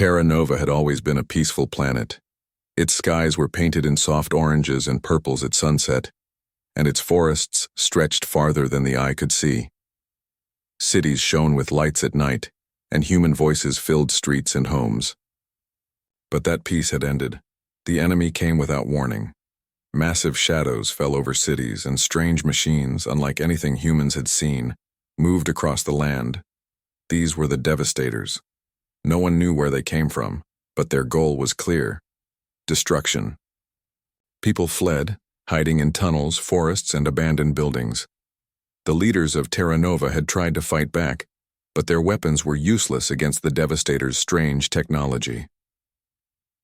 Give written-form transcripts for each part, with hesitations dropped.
Terra Nova had always been a peaceful planet. Its skies were painted in soft oranges and purples at sunset, and its forests stretched farther than the eye could see. Cities shone with lights at night, and human voices filled streets and homes. But that peace had ended. The enemy came without warning. Massive shadows fell over cities, and strange machines, unlike anything humans had seen, moved across the land. These were the Devastators. No one knew where they came from, but their goal was clear: destruction. People fled, hiding in tunnels, forests, and abandoned buildings. The leaders of Terra Nova had tried to fight back, but their weapons were useless against the Devastators' strange technology.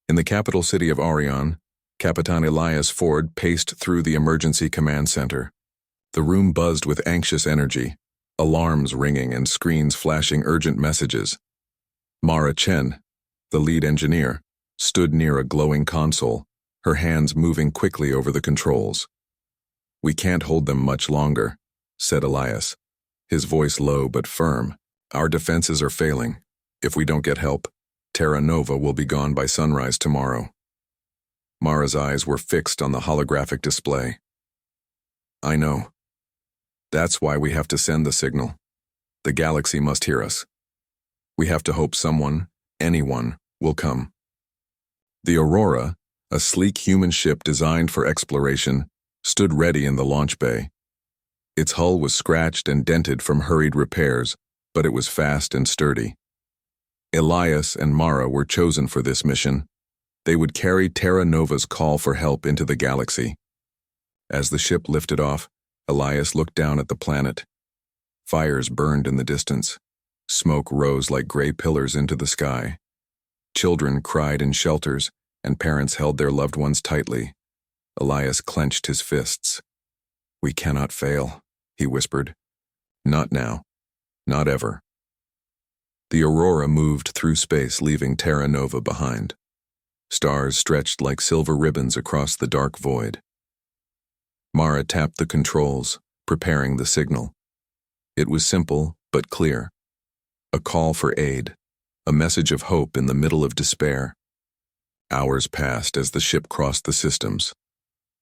In the capital city of Orion, Capitan Elias Ford paced through the emergency command center. The room buzzed with anxious energy, alarms ringing and screens flashing urgent messages. Mara Chen, the lead engineer, stood near a glowing console, her hands moving quickly over the controls. "We can't hold them much longer," said Elias, his voice low but firm. "Our defenses are failing. If we don't get help, Terra Nova will be gone by sunrise tomorrow." Mara's eyes were fixed on the holographic display. "I know. That's why we have to send the signal. The galaxy must hear us. We have to hope someone, anyone, will come." The Aurora, a sleek human ship designed for exploration, stood ready in the launch bay. Its hull was scratched and dented from hurried repairs, but it was fast and sturdy. Elias and Mara were chosen for this mission. They would carry Terra Nova's call for help into the galaxy. As the ship lifted off, Elias looked down at the planet. Fires burned in the distance. Smoke rose like gray pillars into the sky. Children cried in shelters, and parents held their loved ones tightly. Elias clenched his fists. "We cannot fail," he whispered. "Not now. Not ever." The Aurora moved through space, leaving Terra Nova behind. Stars stretched like silver ribbons across the dark void. Mara tapped the controls, preparing the signal. It was simple but clear. A call for aid, a message of hope in the middle of despair. Hours passed as the ship crossed the systems.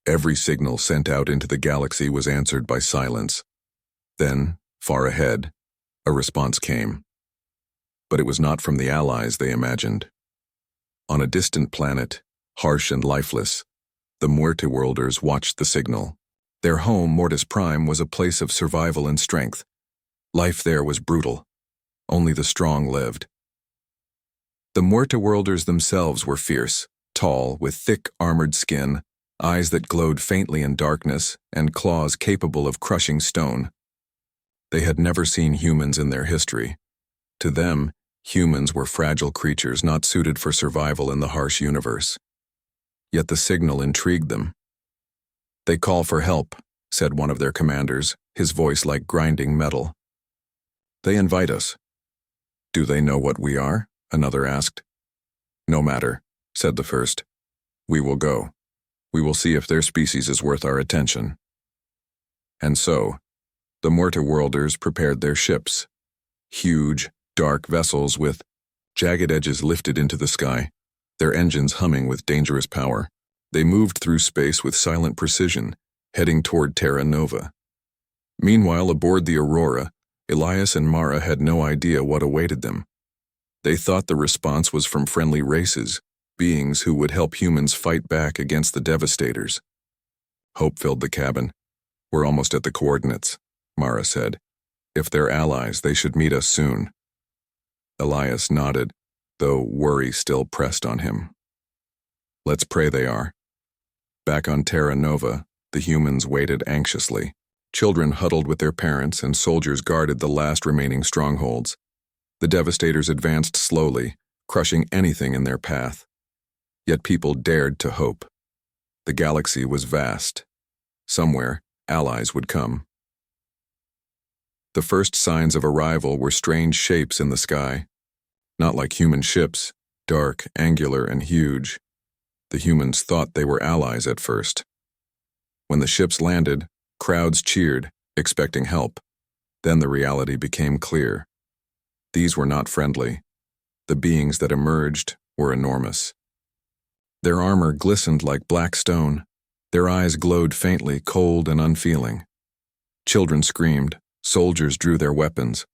Every signal sent out into the galaxy was answered by silence. Then, far ahead, a response came. But it was not from the allies they imagined. On a distant planet, harsh and lifeless, the Muerteworlders watched the signal. Their home, Mortis Prime, was a place of survival and strength. Life there was brutal. Only the strong lived. The Muerteworlders themselves were fierce, tall, with thick, armored skin, eyes that glowed faintly in darkness, and claws capable of crushing stone. They had never seen humans in their history. To them, humans were fragile creatures not suited for survival in the harsh universe. Yet the signal intrigued them. "They call for help," said one of their commanders, his voice like grinding metal. "They invite us." "Do they know what we are?" another asked. "No matter," said the first. "We will go. We will see if their species is worth our attention." And so, the Muerteworlders prepared their ships. Huge, dark vessels with jagged edges lifted into the sky, their engines humming with dangerous power. They moved through space with silent precision, heading toward Terra Nova. Meanwhile, aboard the Aurora, Elias and Mara had no idea what awaited them. They thought the response was from friendly races, beings who would help humans fight back against the Devastators. Hope filled the cabin. "We're almost at the coordinates," Mara said. "If they're allies, they should meet us soon." Elias nodded, though worry still pressed on him. "Let's pray they are." Back on Terra Nova, the humans waited anxiously. Children huddled with their parents, and soldiers guarded the last remaining strongholds. The Devastators advanced slowly, crushing anything in their path. Yet people dared to hope. The galaxy was vast. Somewhere, allies would come. The first signs of arrival were strange shapes in the sky. Not like human ships, dark, angular, and huge. The humans thought they were allies at first. When the ships landed, crowds cheered, expecting help. Then the reality became clear. These were not friendly. The beings that emerged were enormous. Their armor glistened like black stone. Their eyes glowed faintly, cold and unfeeling. Children screamed. Soldiers drew their weapons.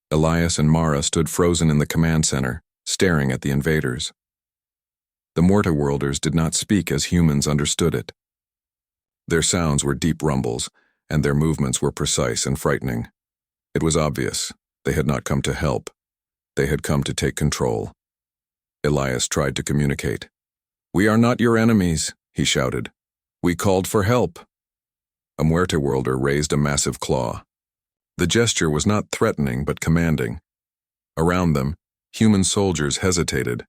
Elias and Mara stood frozen in the command center, staring at the invaders. The Morta-worlders did not speak as humans understood it. Their sounds were deep rumbles, and their movements were precise and frightening. It was obvious. They had not come to help. They had come to take control. Elias tried to communicate. "We are not your enemies," he shouted. "We called for help." A Muerta-worlder raised a massive claw. The gesture was not threatening but commanding. Around them, human soldiers hesitated.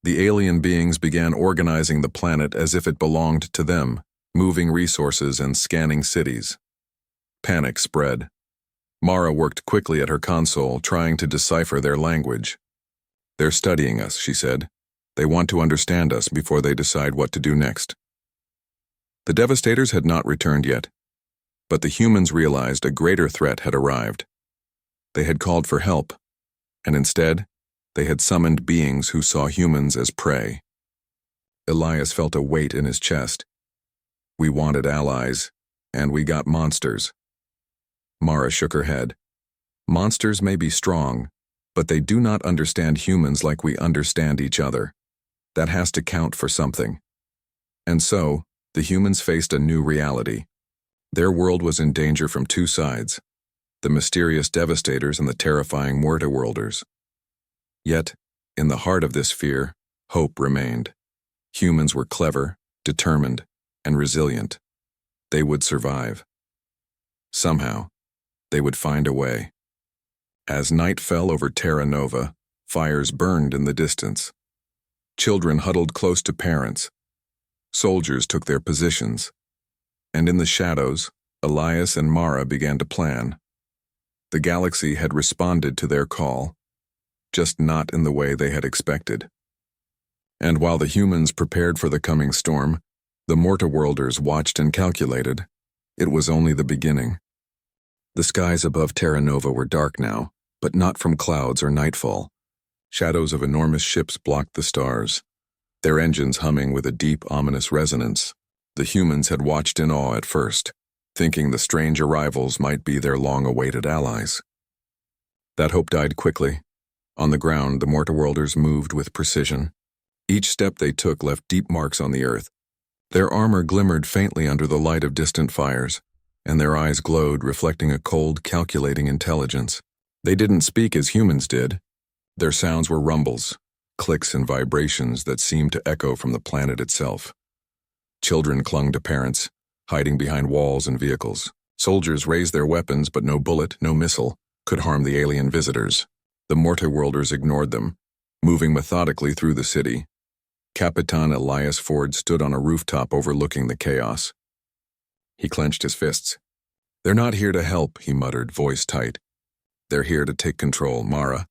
The alien beings began organizing the planet as if it belonged to them, moving resources and scanning cities. Panic spread. Mara worked quickly at her console, trying to decipher their language. "They're studying us," she said. "They want to understand us before they decide what to do next." The Devastators had not returned yet, but the humans realized a greater threat had arrived. They had called for help, and instead, they had summoned beings who saw humans as prey. Elias felt a weight in his chest. "We wanted allies, and we got monsters." Mara shook her head. "Monsters may be strong, but they do not understand humans like we understand each other. That has to count for something." And so, the humans faced a new reality. Their world was in danger from two sides, the mysterious Devastators and the terrifying Muerta-worlders. Yet, in the heart of this fear, hope remained. Humans were clever, determined, and resilient. They would survive. Somehow, they would find a way. As night fell over Terra Nova, fires burned in the distance. Children huddled close to parents. Soldiers took their positions. And in the shadows, Elias and Mara began to plan. The galaxy had responded to their call, just not in the way they had expected. And while the humans prepared for the coming storm, the Morta-worlders watched and calculated. It was only the beginning. The skies above Terra Nova were dark now, but not from clouds or nightfall. Shadows of enormous ships blocked the stars, their engines humming with a deep, ominous resonance. The humans had watched in awe at first, thinking the strange arrivals might be their long-awaited allies. That hope died quickly. On the ground, the Morta-worlders moved with precision. Each step they took left deep marks on the earth. Their armor glimmered faintly under the light of distant fires, and their eyes glowed, reflecting a cold, calculating intelligence. They didn't speak as humans did. Their sounds were rumbles, clicks and vibrations that seemed to echo from the planet itself. Children clung to parents, hiding behind walls and vehicles. Soldiers raised their weapons, but no bullet, no missile, could harm the alien visitors. The Morta-worlders ignored them, moving methodically through the city. Capitan Elias Ford stood on a rooftop overlooking the chaos. He clenched his fists. "They're not here to help," he muttered, voice tight. "They're here to take control, Mara.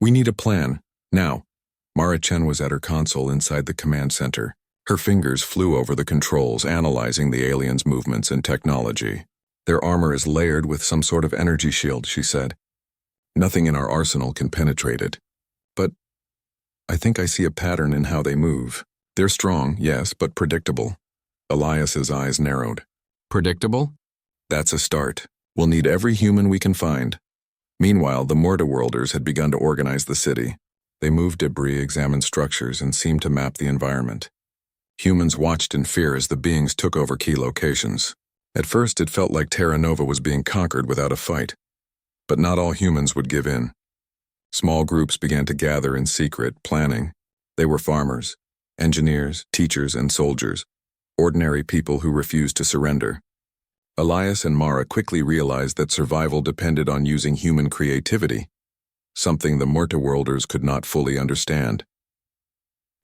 We need a plan, now." Mara Chen was at her console inside the command center. Her fingers flew over the controls, analyzing the aliens' movements and technology. "Their armor is layered with some sort of energy shield," she said. "Nothing in our arsenal can penetrate it. But I think I see a pattern in how they move. They're strong, yes, but predictable." Elias's eyes narrowed. "Predictable? That's a start. We'll need every human we can find." Meanwhile, the Morta-worlders had begun to organize the city. They moved debris, examined structures, and seemed to map the environment. Humans watched in fear as the beings took over key locations. At first, it felt like Terra Nova was being conquered without a fight. But not all humans would give in. Small groups began to gather in secret, planning. They were farmers, engineers, teachers, and soldiers, ordinary people who refused to surrender. Elias and Mara quickly realized that survival depended on using human creativity, something the Morta-worlders could not fully understand.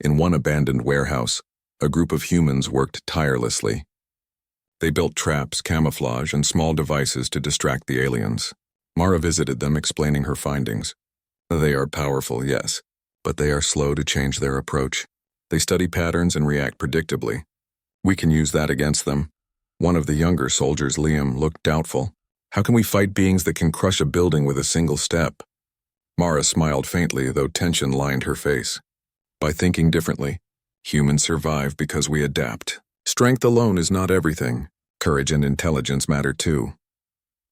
In one abandoned warehouse, a group of humans worked tirelessly. They built traps, camouflage, and small devices to distract the aliens. Mara visited them, explaining her findings. "They are powerful, yes, but they are slow to change their approach. They study patterns and react predictably. We can use that against them." One of the younger soldiers, Liam, looked doubtful. "How can we fight beings that can crush a building with a single step?" Mara smiled faintly, though tension lined her face. By thinking differently, humans survive because we adapt. Strength alone is not everything. Courage and intelligence matter too.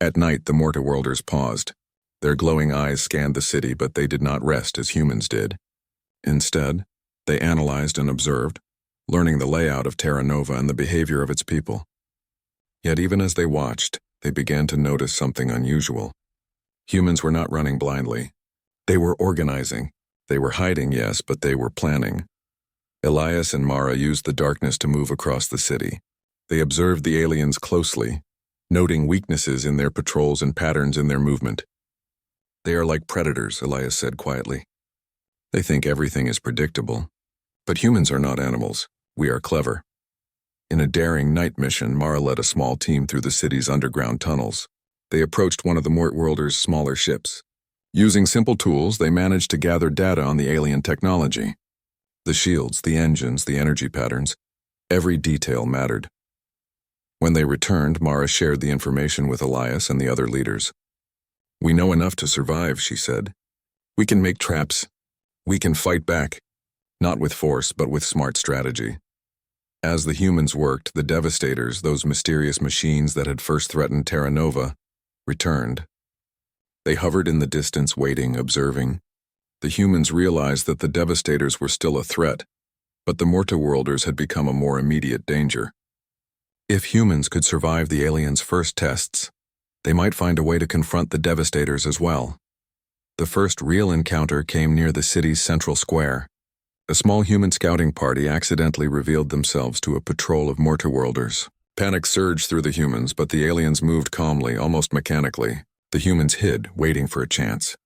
At night, the Mortaworlders paused. Their glowing eyes scanned the city, but they did not rest as humans did. Instead, they analyzed and observed, learning the layout of Terra Nova and the behavior of its people. Yet even as they watched, they began to notice something unusual. Humans were not running blindly. They were organizing. They were hiding, yes, but they were planning. Elias and Mara used the darkness to move across the city. They observed the aliens closely, noting weaknesses in their patrols and patterns in their movement. They are like predators, Elias said quietly. They think everything is predictable. But humans are not animals. We are clever. In a daring night mission, Mara led a small team through the city's underground tunnels. They approached one of the Mortworlders' smaller ships. Using simple tools, they managed to gather data on the alien technology. The shields, the engines, the energy patterns, every detail mattered. When they returned, Mara shared the information with Elias and the other leaders. "We know enough to survive," she said. "We can make traps. We can fight back. Not with force, but with smart strategy." As the humans worked, the Devastators, those mysterious machines that had first threatened Terra Nova, returned. They hovered in the distance, waiting, observing. The humans realized that the Devastators were still a threat, but the Mortaworlders had become a more immediate danger. If humans could survive the aliens' first tests, they might find a way to confront the Devastators as well. The first real encounter came near the city's central square. A small human scouting party accidentally revealed themselves to a patrol of Mortaworlders. Panic surged through the humans, but the aliens moved calmly, almost mechanically. The humans hid, waiting for a chance.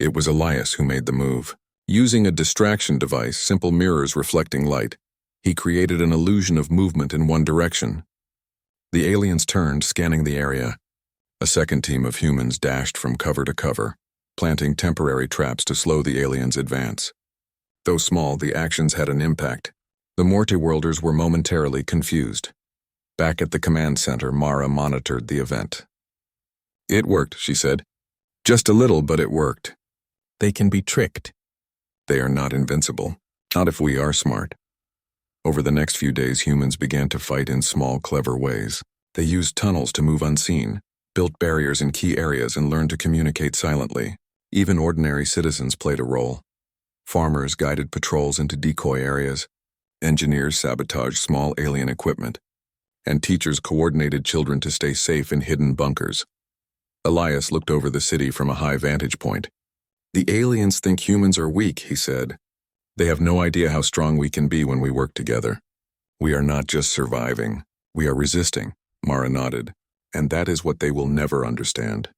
It was Elias who made the move. Using a distraction device, simple mirrors reflecting light, he created an illusion of movement in one direction. The aliens turned, scanning the area. A second team of humans dashed from cover to cover, planting temporary traps to slow the aliens' advance. Though small, the actions had an impact. The Mortaworlders were momentarily confused. Back at the command center, Mara monitored the event. "It worked," she said. "Just a little, but it worked. They can be tricked. They are not invincible. Not if we are smart." Over the next few days, humans began to fight in small, clever ways. They used tunnels to move unseen, built barriers in key areas, and learned to communicate silently. Even ordinary citizens played a role. Farmers guided patrols into decoy areas. Engineers sabotaged small alien equipment. And teachers coordinated children to stay safe in hidden bunkers. Elias looked over the city from a high vantage point. "The aliens think humans are weak," he said. "They have no idea how strong we can be when we work together. We are not just surviving. We are resisting," Mara nodded. "And that is what they will never understand.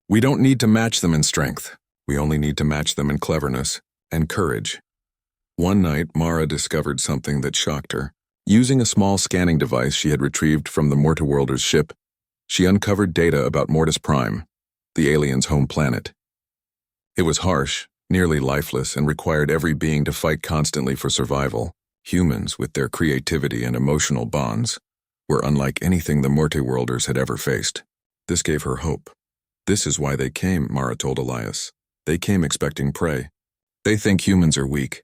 We don't need to match them in strength. We only need to match them in cleverness and courage." One night, Mara discovered something that shocked her. Using a small scanning device she had retrieved from the Mortaworlders' ship, she uncovered data about Mortis Prime, the aliens' home planet. It was harsh, nearly lifeless, and required every being to fight constantly for survival. Humans, with their creativity and emotional bonds, were unlike anything the Mortaworlders had ever faced. This gave her hope. "This is why they came," Mara told Elias. "They came expecting prey. They think humans are weak,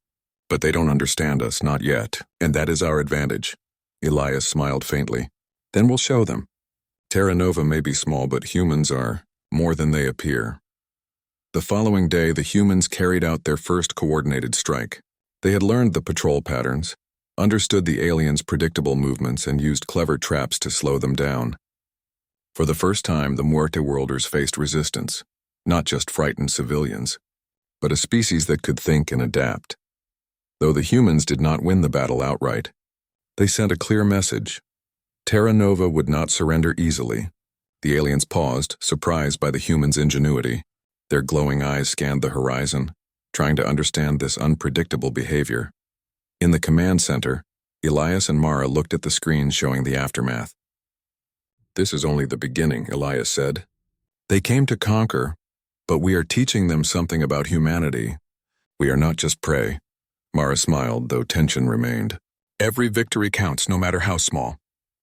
but they don't understand us, not yet, and that is our advantage." Elias smiled faintly. "Then we'll show them. Terra Nova may be small, but humans are more than they appear." The following day, the humans carried out their first coordinated strike. They had learned the patrol patterns, understood the aliens' predictable movements, and used clever traps to slow them down. For the first time, the Mortaworlders faced resistance, not just frightened civilians, but a species that could think and adapt. Though the humans did not win the battle outright, they sent a clear message. Terra Nova would not surrender easily. The aliens paused, surprised by the humans' ingenuity. Their glowing eyes scanned the horizon, trying to understand this unpredictable behavior. In the command center, Elias and Mara looked at the screens showing the aftermath. "This is only the beginning," Elias said. "They came to conquer, but we are teaching them something about humanity. We are not just prey." Mara smiled, though tension remained. "Every victory counts, no matter how small.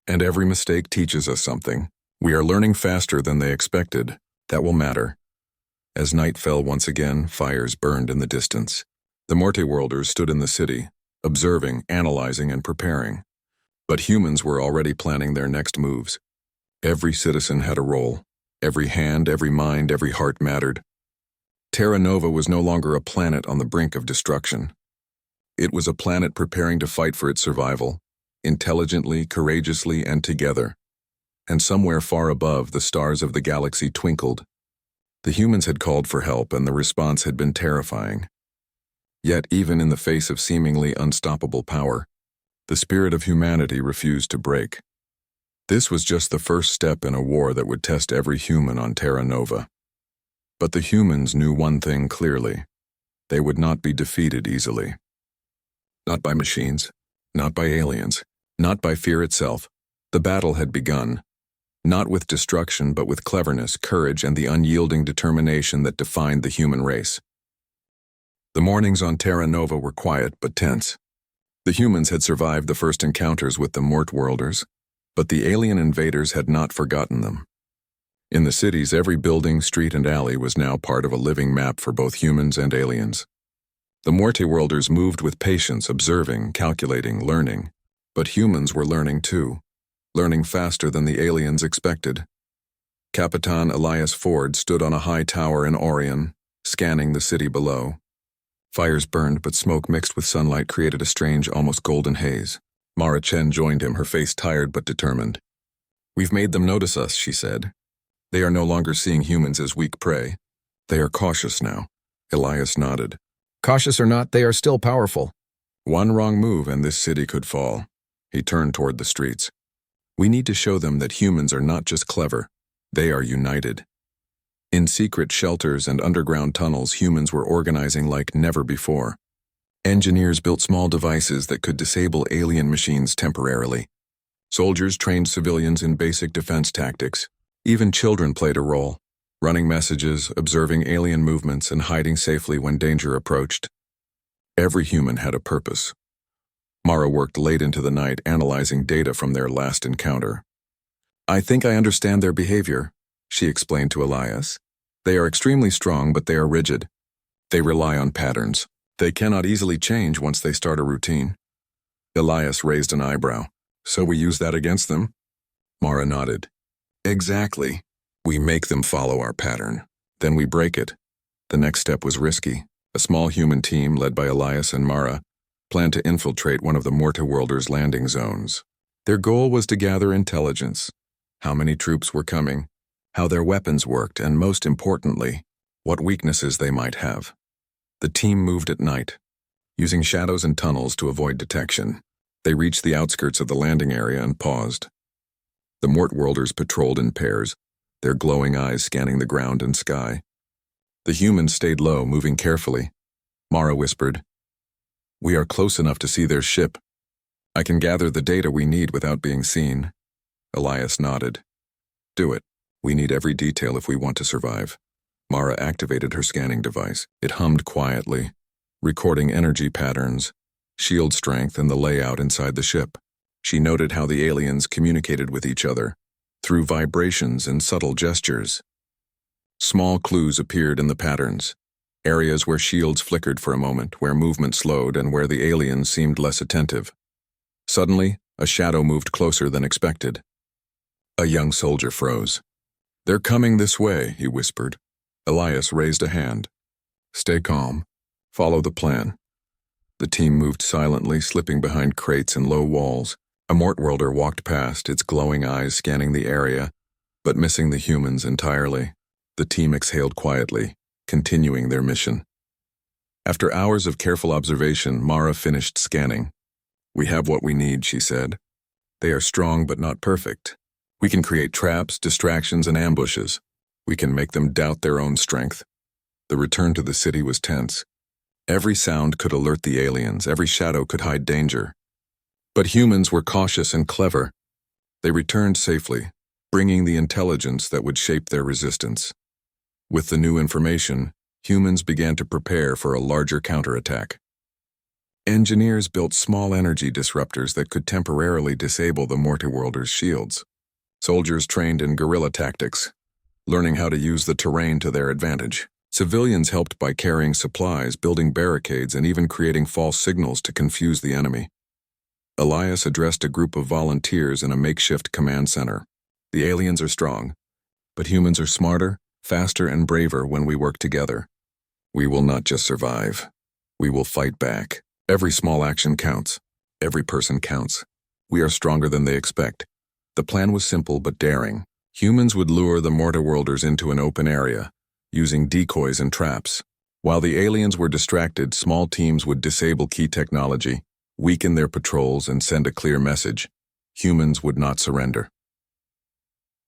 And every mistake teaches us something. We are learning faster than they expected. That will matter." As night fell once again, fires burned in the distance. The Morteworlders stood in the city, observing, analyzing, and preparing. But humans were already planning their next moves. Every citizen had a role. Every hand, every mind, every heart mattered. Terra Nova was no longer a planet on the brink of destruction. It was a planet preparing to fight for its survival, intelligently, courageously, and together. And somewhere far above, the stars of the galaxy twinkled. The humans had called for help, and the response had been terrifying. Yet, even in the face of seemingly unstoppable power, the spirit of humanity refused to break. This was just the first step in a war that would test every human on Terra Nova. But the humans knew one thing clearly: they would not be defeated easily. Not by machines, not by aliens, not by fear itself. The battle had begun. Not with destruction, but with cleverness, courage, and the unyielding determination that defined the human race. The mornings on Terra Nova were quiet but tense. The humans had survived the first encounters with the Morteworlders, but the alien invaders had not forgotten them. In the cities, every building, street, and alley was now part of a living map for both humans and aliens. The Morteworlders moved with patience, observing, calculating, learning. But humans were learning too, learning faster than the aliens expected. Capitan Elias Ford stood on a high tower in Orion, scanning the city below. Fires burned, but smoke mixed with sunlight created a strange, almost golden haze. Mara Chen joined him, her face tired but determined. "We've made them notice us," she said. "They are no longer seeing humans as weak prey. They are cautious now." Elias nodded. "Cautious or not, they are still powerful." "One wrong move and this city could fall." He turned toward the streets. "We need to show them that humans are not just clever, they are united." In secret shelters and underground tunnels, humans were organizing like never before. Engineers built small devices that could disable alien machines temporarily. Soldiers trained civilians in basic defense tactics. Even children played a role, running messages, observing alien movements, and hiding safely when danger approached. Every human had a purpose. Mara worked late into the night, analyzing data from their last encounter. "I think I understand their behavior," she explained to Elias. "They are extremely strong, but they are rigid. They rely on patterns. They cannot easily change once they start a routine." Elias raised an eyebrow. "So we use that against them?" Mara nodded. "Exactly. We make them follow our pattern. Then we break it." The next step was risky. A small human team, led by Elias and Mara, planned to infiltrate one of the Morteworlders' landing zones. Their goal was to gather intelligence: how many troops were coming, how their weapons worked, and most importantly, what weaknesses they might have. The team moved at night, using shadows and tunnels to avoid detection. They reached the outskirts of the landing area and paused. The Morteworlders patrolled in pairs, their glowing eyes scanning the ground and sky. The humans stayed low, moving carefully. Mara whispered, "We are close enough to see their ship. I can gather the data we need without being seen." Elias nodded. "Do it. We need every detail if we want to survive." Mara activated her scanning device. It hummed quietly, recording energy patterns, shield strength, and the layout inside the ship. She noted how the aliens communicated with each other, through vibrations and subtle gestures. Small clues appeared in the patterns. Areas where shields flickered for a moment, where movement slowed, and where the aliens seemed less attentive. Suddenly, a shadow moved closer than expected. A young soldier froze. "They're coming this way," he whispered. Elias raised a hand. "Stay calm. Follow the plan." The team moved silently, slipping behind crates and low walls. A Morteworlder walked past, its glowing eyes scanning the area, but missing the humans entirely. The team exhaled quietly, continuing their mission. After hours of careful observation, Mara finished scanning. "We have what we need," she said. "They are strong but not perfect. We can create traps, distractions, and ambushes. We can make them doubt their own strength." The return to the city was tense. Every sound could alert the aliens, every shadow could hide danger. But humans were cautious and clever. They returned safely, bringing the intelligence that would shape their resistance. With the new information, humans began to prepare for a larger counterattack. Engineers built small energy disruptors that could temporarily disable the Morteworlders' shields. Soldiers trained in guerrilla tactics, learning how to use the terrain to their advantage. Civilians helped by carrying supplies, building barricades, and even creating false signals to confuse the enemy. Elias addressed a group of volunteers in a makeshift command center. The aliens are strong, but humans are smarter, faster, and braver when we work together. We will not just survive. We will fight back. Every small action counts. Every person counts. We are stronger than they expect. The plan was simple but daring. Humans would lure the Mortarworlders into an open area, using decoys and traps. While the aliens were distracted, small teams would disable key technology, weaken their patrols, and send a clear message. Humans would not surrender.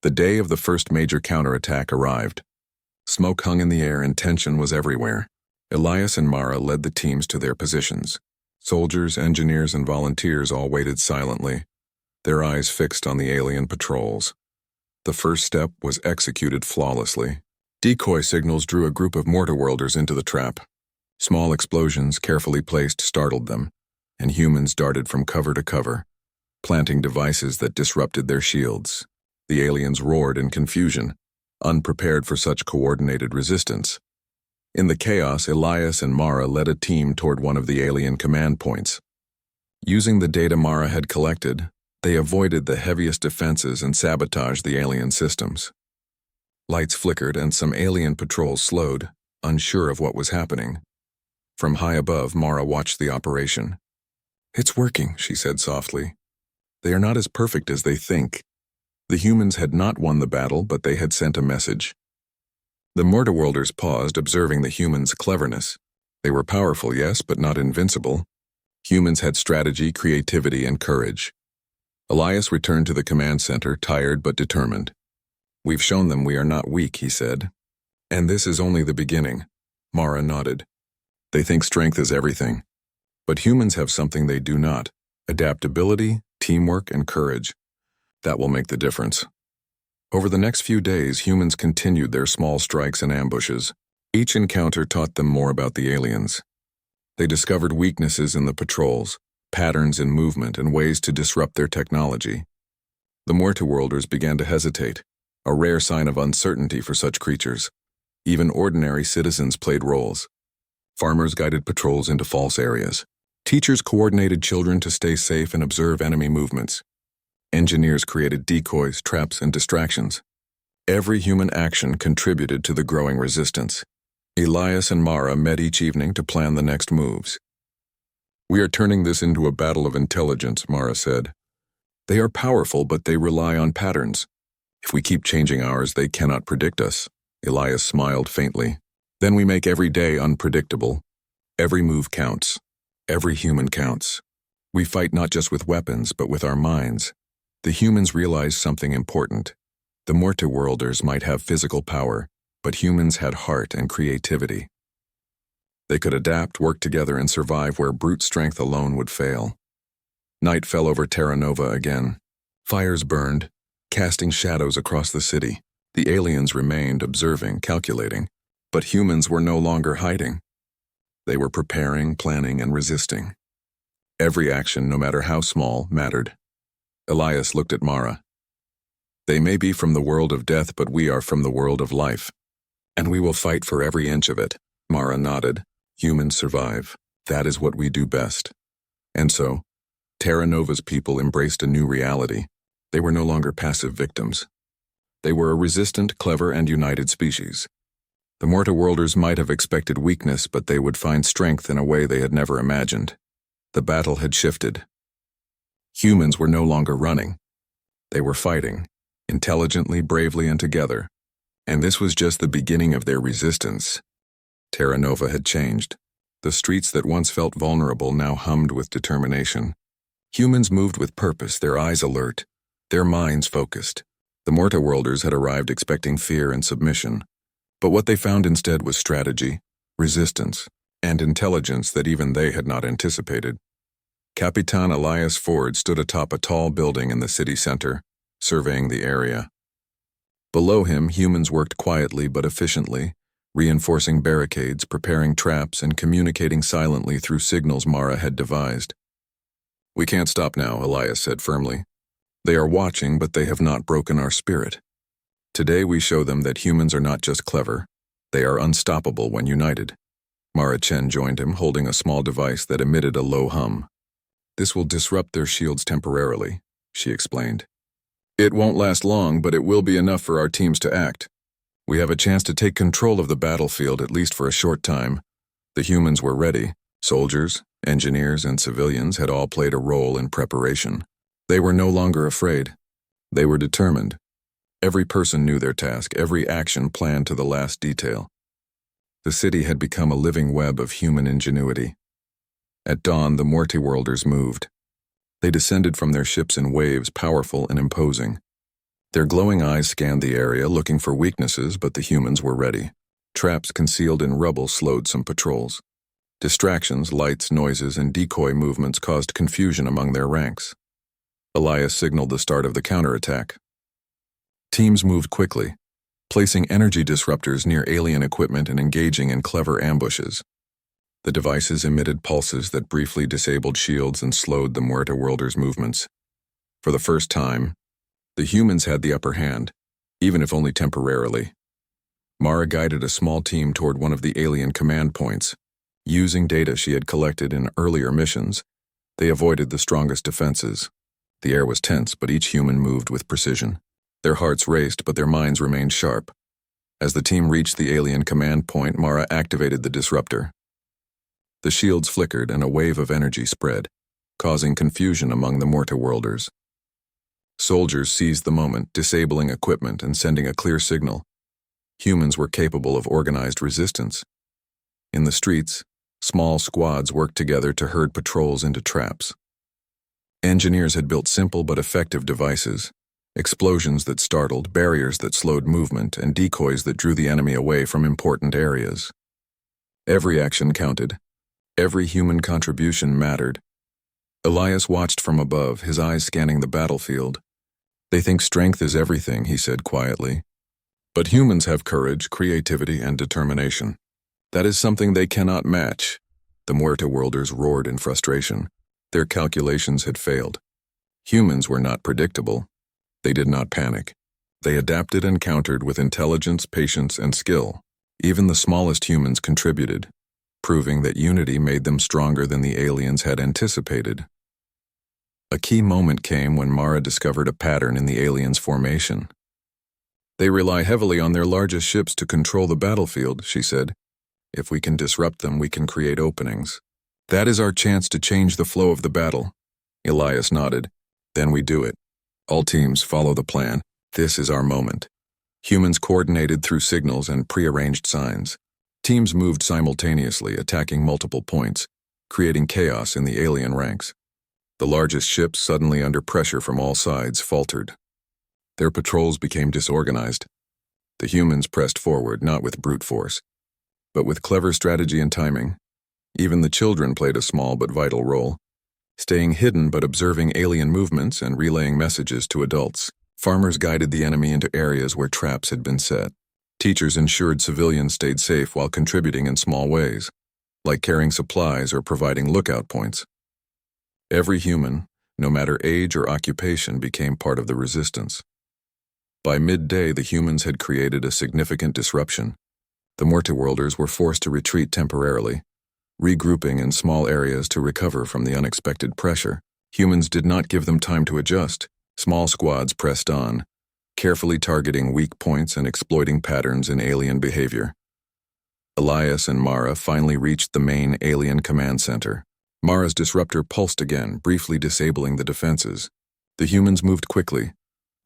The day of the first major counterattack arrived. Smoke hung in the air and tension was everywhere. Elias and Mara led the teams to their positions. Soldiers, engineers, and volunteers all waited silently, their eyes fixed on the alien patrols. The first step was executed flawlessly. Decoy signals drew a group of Mortarworlders into the trap. Small explosions, carefully placed, startled them, and humans darted from cover to cover, planting devices that disrupted their shields. The aliens roared in confusion, unprepared for such coordinated resistance. In the chaos, Elias and Mara led a team toward one of the alien command points. Using the data Mara had collected, they avoided the heaviest defenses and sabotaged the alien systems. Lights flickered and some alien patrols slowed, unsure of what was happening. From high above, Mara watched the operation. "It's working," she said softly. "They are not as perfect as they think." The humans had not won the battle, but they had sent a message. The Mortarworlders paused, observing the humans' cleverness. They were powerful, yes, but not invincible. Humans had strategy, creativity, and courage. Elias returned to the command center, tired but determined. "We've shown them we are not weak," he said. "And this is only the beginning." Mara nodded. "They think strength is everything. But humans have something they do not: adaptability, teamwork, and courage. That will make the difference." Over the next few days, humans continued their small strikes and ambushes. Each encounter taught them more about the aliens. They discovered weaknesses in the patrols, patterns in movement, and ways to disrupt their technology. The Mortarworlders began to hesitate, a rare sign of uncertainty for such creatures. Even ordinary citizens played roles. Farmers guided patrols into false areas. Teachers coordinated children to stay safe and observe enemy movements. Engineers created decoys, traps, and distractions. Every human action contributed to the growing resistance. Elias and Mara met each evening to plan the next moves. "We are turning this into a battle of intelligence," Mara said. "They are powerful, but they rely on patterns. If we keep changing ours, they cannot predict us." Elias smiled faintly. "Then we make every day unpredictable. Every move counts. Every human counts. We fight not just with weapons, but with our minds." The humans realized something important. The Mortarworlders might have physical power, but humans had heart and creativity. They could adapt, work together, and survive where brute strength alone would fail. Night fell over Terra Nova again. Fires burned, casting shadows across the city. The aliens remained, observing, calculating, but humans were no longer hiding. They were preparing, planning, and resisting. Every action, no matter how small, mattered. Elias looked at Mara. "They may be from the world of death, but we are from the world of life. And we will fight for every inch of it." Mara nodded. "Humans survive. That is what we do best." And so, Terra Nova's people embraced a new reality. They were no longer passive victims. They were a resistant, clever, and united species. The Mortarworlders might have expected weakness, but they would find strength in a way they had never imagined. The battle had shifted. Humans were no longer running. They were fighting, intelligently, bravely, and together. And this was just the beginning of their resistance. Terra Nova had changed. The streets that once felt vulnerable now hummed with determination. Humans moved with purpose, their eyes alert, their minds focused. The Mortarworlders had arrived expecting fear and submission. But what they found instead was strategy, resistance, and intelligence that even they had not anticipated. Capitan Elias Ford stood atop a tall building in the city center, surveying the area. Below him, humans worked quietly but efficiently, reinforcing barricades, preparing traps, and communicating silently through signals Mara had devised. "We can't stop now," Elias said firmly. "They are watching, but they have not broken our spirit. Today we show them that humans are not just clever, They are unstoppable when united. Mara Chen joined him, holding a small device that emitted a low hum. This will disrupt their shields temporarily, she explained. It won't last long, but it will be enough for our teams to act. We have a chance to take control of the battlefield, at least for a short time. The humans were ready. Soldiers, engineers, and civilians had all played a role in preparation. They were no longer afraid. They were determined. Every person knew their task, every action planned to the last detail. The city had become a living web of human ingenuity. At dawn, the multi-worlders moved. They descended from their ships in waves, powerful and imposing. Their glowing eyes scanned the area, looking for weaknesses, but the humans were ready. Traps concealed in rubble slowed some patrols. Distractions, lights, noises, and decoy movements caused confusion among their ranks. Elias signaled the start of the counterattack. Teams moved quickly, placing energy disruptors near alien equipment and engaging in clever ambushes. The devices emitted pulses that briefly disabled shields and slowed the multi-worlders' movements. For the first time, the humans had the upper hand, even if only temporarily. Mara guided a small team toward one of the alien command points. Using data she had collected in earlier missions, they avoided the strongest defenses. The air was tense, but each human moved with precision. Their hearts raced, but their minds remained sharp. As the team reached the alien command point, Mara activated the disruptor. The shields flickered and a wave of energy spread, causing confusion among the multi-worlders. Soldiers seized the moment, disabling equipment and sending a clear signal. Humans were capable of organized resistance. In the streets, small squads worked together to herd patrols into traps. Engineers had built simple but effective devices, explosions that startled, barriers that slowed movement, and decoys that drew the enemy away from important areas. Every action counted. Every human contribution mattered. Elias watched from above, his eyes scanning the battlefield. They think strength is everything, he said quietly. But humans have courage, creativity, and determination. That is something they cannot match. The multi-worlders roared in frustration. Their calculations had failed. Humans were not predictable. They did not panic. They adapted and countered with intelligence, patience, and skill. Even the smallest humans contributed, proving that unity made them stronger than the aliens had anticipated. A key moment came when Mara discovered a pattern in the aliens' formation. They rely heavily on their largest ships to control the battlefield, she said. If we can disrupt them, we can create openings. That is our chance to change the flow of the battle. Elias nodded. Then we do it. All teams follow the plan. This is our moment. Humans coordinated through signals and prearranged signs. Teams moved simultaneously, attacking multiple points, creating chaos in the alien ranks. The largest ships, suddenly under pressure from all sides, faltered. Their patrols became disorganized. The humans pressed forward, not with brute force, but with clever strategy and timing. Even the children played a small but vital role, staying hidden but observing alien movements and relaying messages to adults. Farmers guided the enemy into areas where traps had been set. Teachers ensured civilians stayed safe while contributing in small ways, like carrying supplies or providing lookout points. Every human, no matter age or occupation, became part of the resistance. By midday, the humans had created a significant disruption. The multi-worlders were forced to retreat temporarily, regrouping in small areas to recover from the unexpected pressure. Humans did not give them time to adjust. Small squads pressed on, carefully targeting weak points and exploiting patterns in alien behavior. Elias and Mara finally reached the main alien command center. Mara's disruptor pulsed again, briefly disabling the defenses. The humans moved quickly,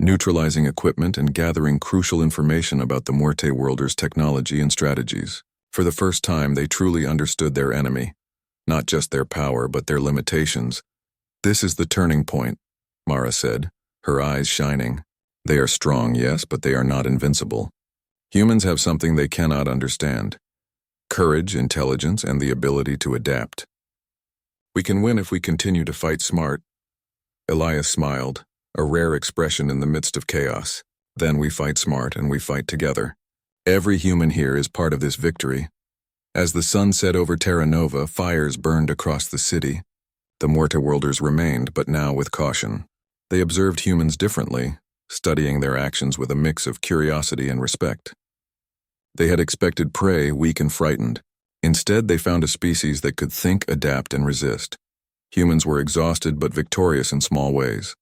neutralizing equipment and gathering crucial information about the multi-worlders' technology and strategies. For the first time, they truly understood their enemy, not just their power, but their limitations. This is the turning point, Mara said, her eyes shining. They are strong, yes, but they are not invincible. Humans have something they cannot understand: courage, intelligence, and the ability to adapt. We can win if we continue to fight smart. Elias smiled, a rare expression in the midst of chaos. Then we fight smart and we fight together. Every human here is part of this victory. As the sun set over Terra Nova, fires burned across the city. The multi-worlders remained, but now with caution. They observed humans differently, studying their actions with a mix of curiosity and respect. They had expected prey, weak and frightened. Instead, they found a species that could think, adapt, and resist. Humans were exhausted but victorious in small ways.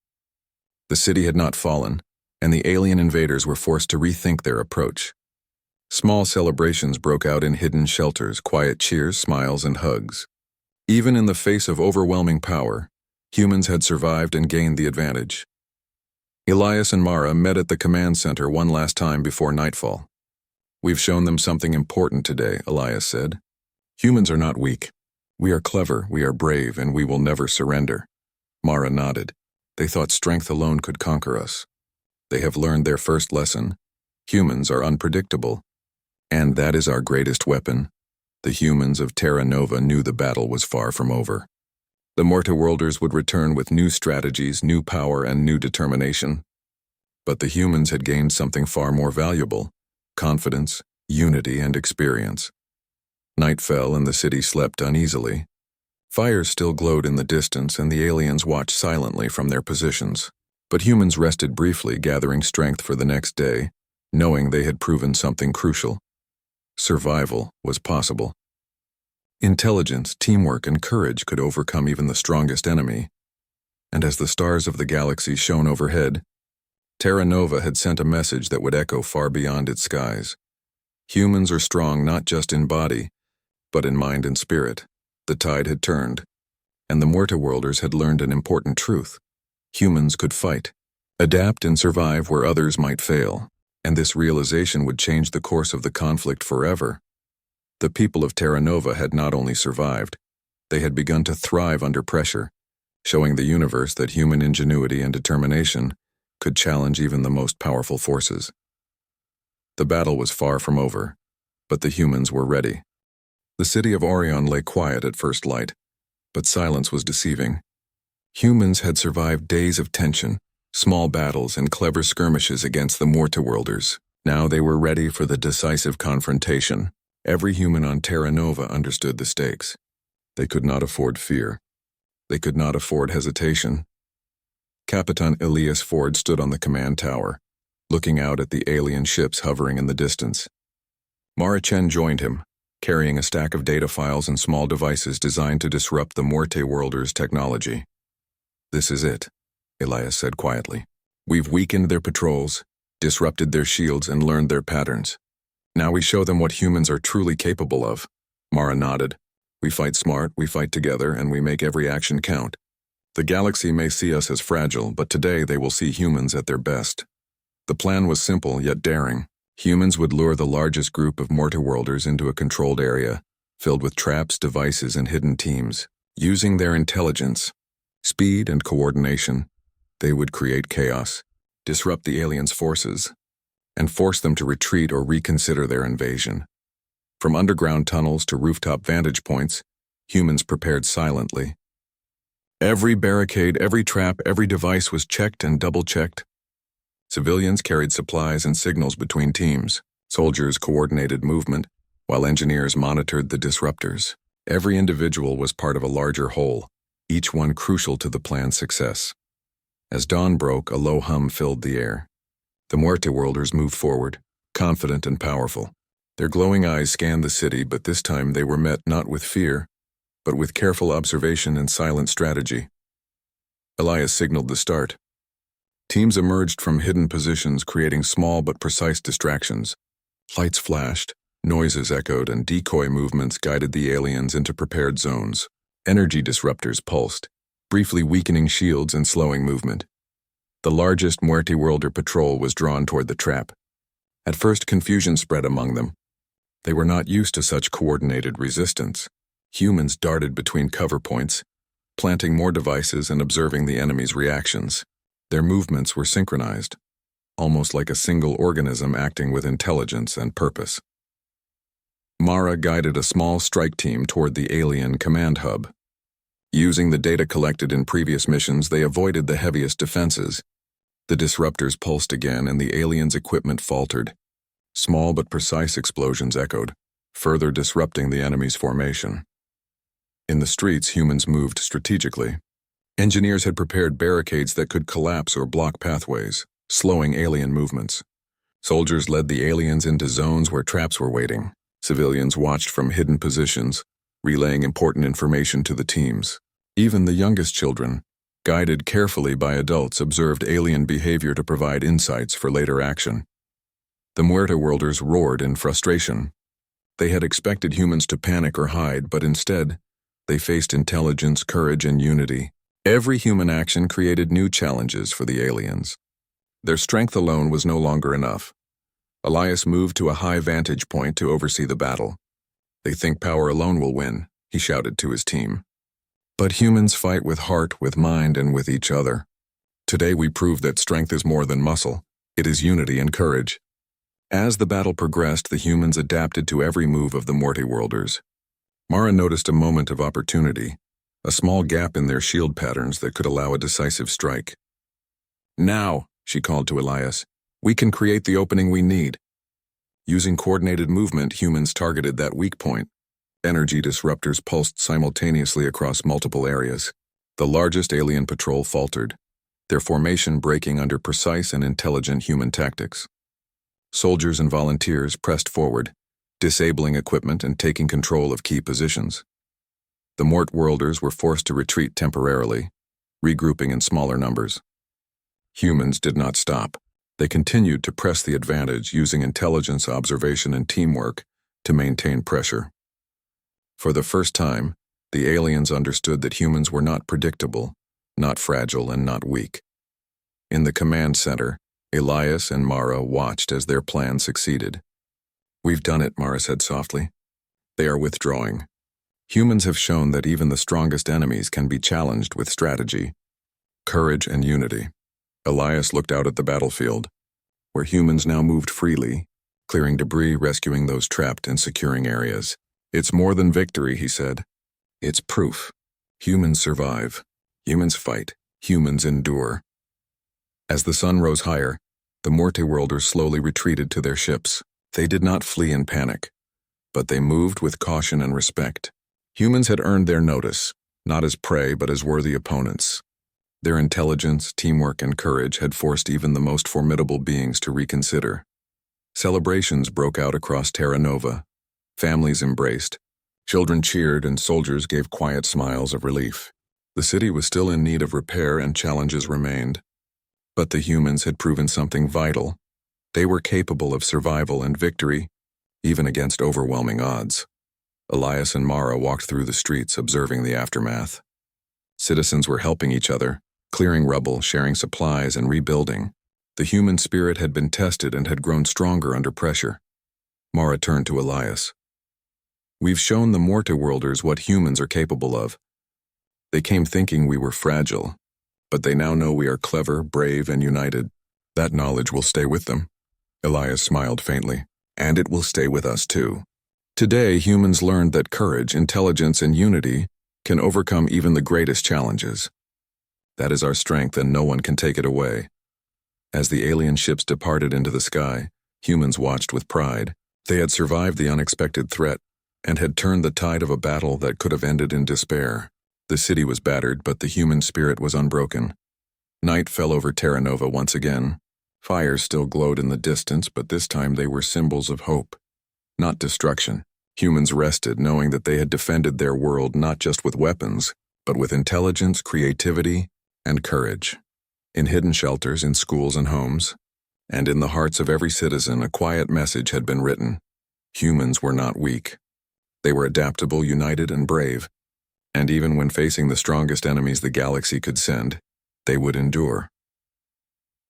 The city had not fallen, and the alien invaders were forced to rethink their approach. Small celebrations broke out in hidden shelters, quiet cheers, smiles, and hugs. Even in the face of overwhelming power, humans had survived and gained the advantage. Elias and Mara met at the command center one last time before nightfall. "We've shown them something important today," Elias said. "Humans are not weak. We are clever, we are brave, and we will never surrender." Mara nodded. They thought strength alone could conquer us. They have learned their first lesson. Humans are unpredictable. And that is our greatest weapon. The humans of Terra Nova knew the battle was far from over. The Mortaworlders would return with new strategies, new power, and new determination. But the humans had gained something far more valuable: confidence, unity, and experience. Night fell and the city slept uneasily. Fires still glowed in the distance and the aliens watched silently from their positions. But humans rested briefly, gathering strength for the next day, knowing they had proven something crucial. Survival was possible. Intelligence, teamwork, and courage could overcome even the strongest enemy. And as the stars of the galaxy shone overhead, Terra Nova had sent a message that would echo far beyond its skies. Humans are strong not just in body, but in mind and spirit. The tide had turned, and the Mortaworlders had learned an important truth. Humans could fight, adapt, and survive where others might fail, and this realization would change the course of the conflict forever. The people of Terra Nova had not only survived, they had begun to thrive under pressure, showing the universe that human ingenuity and determination could challenge even the most powerful forces. The battle was far from over, but the humans were ready. The city of Orion lay quiet at first light, but silence was deceiving. Humans had survived days of tension, small battles, and clever skirmishes against the Mortaworlders. Now they were ready for the decisive confrontation. Every human on Terra Nova understood the stakes. They could not afford fear. They could not afford hesitation. Capitan Elias Ford stood on the command tower, looking out at the alien ships hovering in the distance. Mara Chen joined him, carrying a stack of data files and small devices designed to disrupt the Mortaworlders' technology. "This is it," Elias said quietly. "We've weakened their patrols, disrupted their shields, and learned their patterns. Now we show them what humans are truly capable of." Mara nodded. "We fight smart, we fight together, and we make every action count. The galaxy may see us as fragile, but today they will see humans at their best." The plan was simple yet daring. Humans would lure the largest group of Mortaworlders into a controlled area, filled with traps, devices, and hidden teams. Using their intelligence, speed, and coordination, they would create chaos, disrupt the aliens' forces, and force them to retreat or reconsider their invasion. From underground tunnels to rooftop vantage points, humans prepared silently. Every barricade, every trap, every device was checked and double-checked. Civilians carried supplies and signals between teams. Soldiers coordinated movement, while engineers monitored the disruptors. Every individual was part of a larger whole, each one crucial to the plan's success. As dawn broke, a low hum filled the air. The Mortaworlders moved forward, confident and powerful. Their glowing eyes scanned the city, but this time they were met not with fear, but with careful observation and silent strategy. Elias signaled the start. Teams emerged from hidden positions, creating small but precise distractions. Lights flashed, noises echoed, and decoy movements guided the aliens into prepared zones. Energy disruptors pulsed, briefly weakening shields and slowing movement. The largest Mortaworlder patrol was drawn toward the trap. At first, confusion spread among them. They were not used to such coordinated resistance. Humans darted between cover points, planting more devices and observing the enemy's reactions. Their movements were synchronized, almost like a single organism acting with intelligence and purpose. Mara guided a small strike team toward the alien command hub. Using the data collected in previous missions, they avoided the heaviest defenses. The disruptors pulsed again, and the aliens' equipment faltered. Small but precise explosions echoed, further disrupting the enemy's formation. In the streets, humans moved strategically. Engineers had prepared barricades that could collapse or block pathways, slowing alien movements. Soldiers led the aliens into zones where traps were waiting. Civilians watched from hidden positions, relaying important information to the teams. Even the youngest children, guided carefully by adults, observed alien behavior to provide insights for later action. The Muerteworlders roared in frustration. They had expected humans to panic or hide, but instead, they faced intelligence, courage, and unity. Every human action created new challenges for the aliens. Their strength alone was no longer enough. Elias moved to a high vantage point to oversee the battle. "They think power alone will win," he shouted to his team. "But humans fight with heart, with mind, and with each other. Today we proved that strength is more than muscle. It is unity and courage." As the battle progressed, the humans adapted to every move of the Muerteworlders. Mara noticed a moment of opportunity, a small gap in their shield patterns that could allow a decisive strike. "Now," she called to Elias, "we can create the opening we need." Using coordinated movement, humans targeted that weak point. Energy disruptors pulsed simultaneously across multiple areas. The largest alien patrol faltered, their formation breaking under precise and intelligent human tactics. Soldiers and volunteers pressed forward, disabling equipment and taking control of key positions. The Muerteworlders were forced to retreat temporarily, regrouping in smaller numbers. Humans did not stop. They continued to press the advantage, using intelligence, observation, and teamwork to maintain pressure. For the first time, the aliens understood that humans were not predictable, not fragile, and not weak. In the command center, Elias and Mara watched as their plan succeeded. "We've done it," Mara said softly. "They are withdrawing. Humans have shown that even the strongest enemies can be challenged with strategy, courage, and unity." Elias looked out at the battlefield, where humans now moved freely, clearing debris, rescuing those trapped, and securing areas. "It's more than victory," he said. "It's proof. Humans survive. Humans fight. Humans endure." As the sun rose higher, the Muerteworlders slowly retreated to their ships. They did not flee in panic, but they moved with caution and respect. Humans had earned their notice, not as prey but as worthy opponents. Their intelligence, teamwork, and courage had forced even the most formidable beings to reconsider. Celebrations broke out across Terra Nova. Families embraced. Children cheered, and soldiers gave quiet smiles of relief. The city was still in need of repair, and challenges remained. But the humans had proven something vital. They were capable of survival and victory, even against overwhelming odds. Elias and Mara walked through the streets, observing the aftermath. Citizens were helping each other, clearing rubble, sharing supplies, and rebuilding. The human spirit had been tested and had grown stronger under pressure. Mara turned to Elias. "We've shown the Muerteworlders what humans are capable of. They came thinking we were fragile, but they now know we are clever, brave, and united. That knowledge will stay with them." Elias smiled faintly. "And it will stay with us too. Today, humans learned that courage, intelligence, and unity can overcome even the greatest challenges. That is our strength, and no one can take it away." As the alien ships departed into the sky, humans watched with pride. They had survived the unexpected threat and had turned the tide of a battle that could have ended in despair. The city was battered, but the human spirit was unbroken. Night fell over Terra Nova once again. Fires still glowed in the distance, but this time they were symbols of hope, not destruction. Humans rested, knowing that they had defended their world not just with weapons, but with intelligence, creativity, and courage. In hidden shelters, in schools and homes, and in the hearts of every citizen, a quiet message had been written. Humans were not weak. They were adaptable, united, and brave. And even when facing the strongest enemies the galaxy could send, they would endure.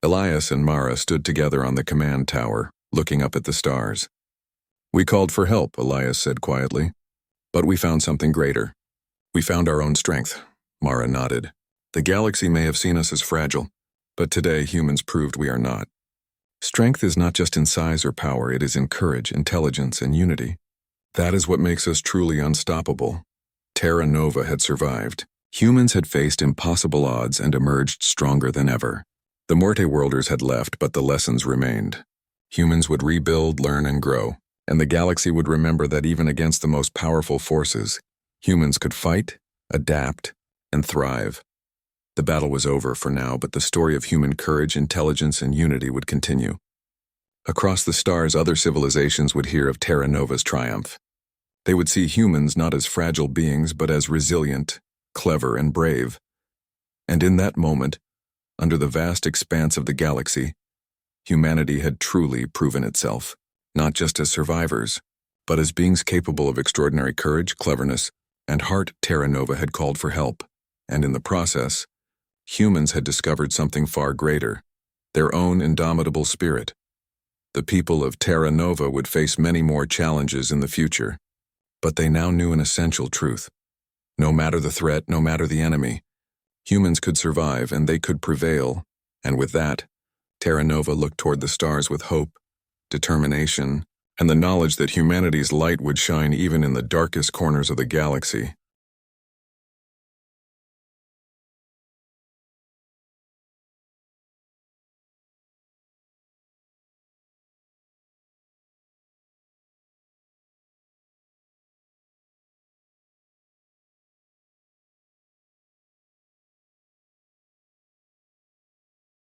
Elias and Mara stood together on the command tower, looking up at the stars. "We called for help," Elias said quietly, "but we found something greater. We found our own strength." Mara nodded. "The galaxy may have seen us as fragile, but today humans proved we are not. Strength is not just in size or power, it is in courage, intelligence, and unity. That is what makes us truly unstoppable." Terra Nova had survived. Humans had faced impossible odds and emerged stronger than ever. The Muerteworlders had left, but the lessons remained. Humans would rebuild, learn, and grow, and the galaxy would remember that even against the most powerful forces, humans could fight, adapt, and thrive. The battle was over for now, but the story of human courage, intelligence, and unity would continue. Across the stars, other civilizations would hear of Terra Nova's triumph. They would see humans not as fragile beings, but as resilient, clever, and brave. And in that moment, under the vast expanse of the galaxy, humanity had truly proven itself, not just as survivors, but as beings capable of extraordinary courage, cleverness, and heart. Terra Nova had called for help, and in the process, humans had discovered something far greater, their own indomitable spirit. The people of Terra Nova would face many more challenges in the future, but they now knew an essential truth. No matter the threat, no matter the enemy, humans could survive and they could prevail, and with that, Terra Nova looked toward the stars with hope, determination, and the knowledge that humanity's light would shine even in the darkest corners of the galaxy.